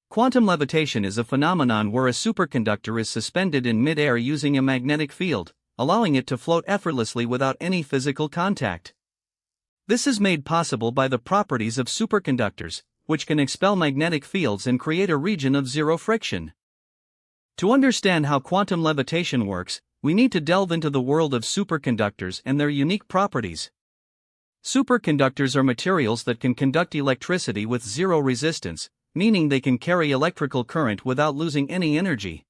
Quantum levitation is a phenomenon where a superconductor is suspended in mid-air using a magnetic field, allowing it to float effortlessly without any physical contact. This is made possible by the properties of superconductors, which can expel magnetic fields and create a region of zero friction. To understand how quantum levitation works, we need to delve into the world of superconductors and their unique properties. Superconductors are materials that can conduct electricity with zero resistance, meaning they can carry electrical current without losing any energy.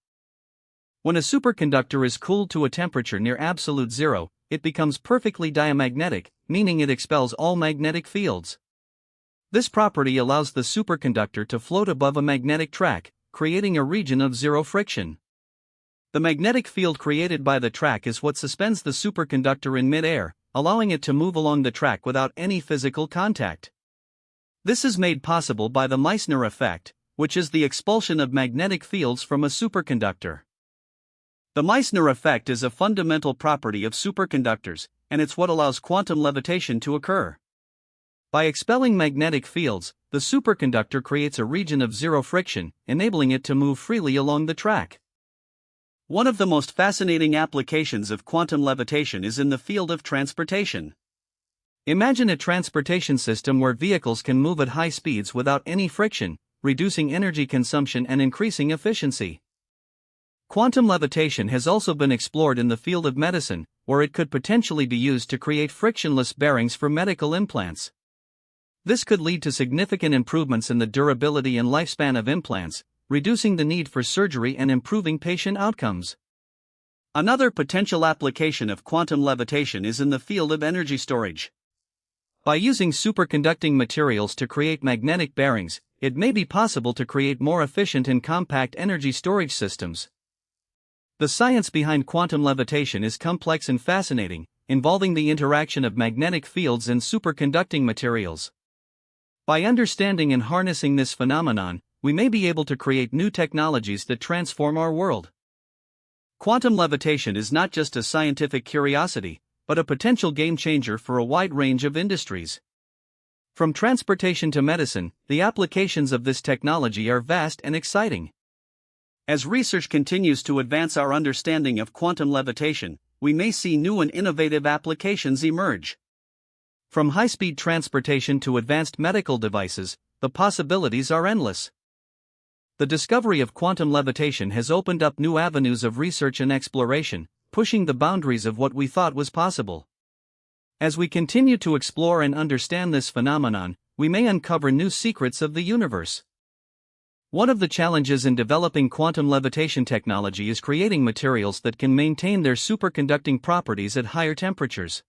When a superconductor is cooled to a temperature near absolute zero, it becomes perfectly diamagnetic, meaning it expels all magnetic fields. This property allows the superconductor to float above a magnetic track, creating a region of zero friction. The magnetic field created by the track is what suspends the superconductor in mid-air, allowing it to move along the track without any physical contact. This is made possible by the Meissner effect, which is the expulsion of magnetic fields from a superconductor. The Meissner effect is a fundamental property of superconductors, and it's what allows quantum levitation to occur. By expelling magnetic fields, the superconductor creates a region of zero friction, enabling it to move freely along the track. One of the most fascinating applications of quantum levitation is in the field of transportation. Imagine a transportation system where vehicles can move at high speeds without any friction, reducing energy consumption and increasing efficiency. Quantum levitation has also been explored in the field of medicine, where it could potentially be used to create frictionless bearings for medical implants. This could lead to significant improvements in the durability and lifespan of implants, reducing the need for surgery and improving patient outcomes. Another potential application of quantum levitation is in the field of energy storage. By using superconducting materials to create magnetic bearings, it may be possible to create more efficient and compact energy storage systems. The science behind quantum levitation is complex and fascinating, involving the interaction of magnetic fields and superconducting materials. By understanding and harnessing this phenomenon, we may be able to create new technologies that transform our world. Quantum levitation is not just a scientific curiosity, but a potential game-changer for a wide range of industries. From transportation to medicine, the applications of this technology are vast and exciting. As research continues to advance our understanding of quantum levitation, we may see new and innovative applications emerge. From high-speed transportation to advanced medical devices, the possibilities are endless. The discovery of quantum levitation has opened up new avenues of research and exploration, pushing the boundaries of what we thought was possible. As we continue to explore and understand this phenomenon, we may uncover new secrets of the universe. One of the challenges in developing quantum levitation technology is creating materials that can maintain their superconducting properties at higher temperatures.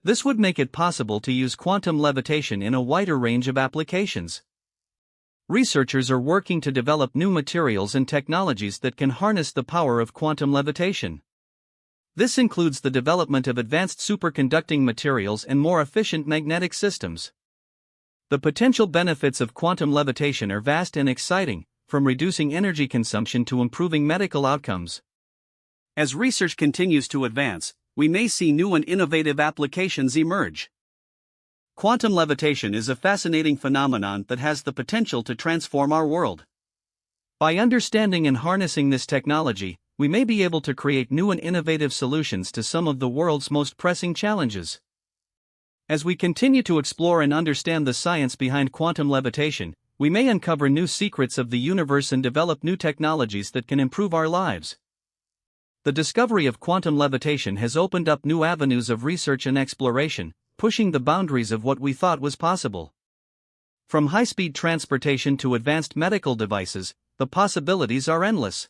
This would make it possible to use quantum levitation in a wider range of applications. Researchers are working to develop new materials and technologies that can harness the power of quantum levitation. This includes the development of advanced superconducting materials and more efficient magnetic systems. The potential benefits of quantum levitation are vast and exciting, from reducing energy consumption to improving medical outcomes. As research continues to advance, we may see new and innovative applications emerge. Quantum levitation is a fascinating phenomenon that has the potential to transform our world. By understanding and harnessing this technology, we may be able to create new and innovative solutions to some of the world's most pressing challenges. As we continue to explore and understand the science behind quantum levitation, we may uncover new secrets of the universe and develop new technologies that can improve our lives. The discovery of quantum levitation has opened up new avenues of research and exploration, pushing the boundaries of what we thought was possible. From high-speed transportation to advanced medical devices, the possibilities are endless.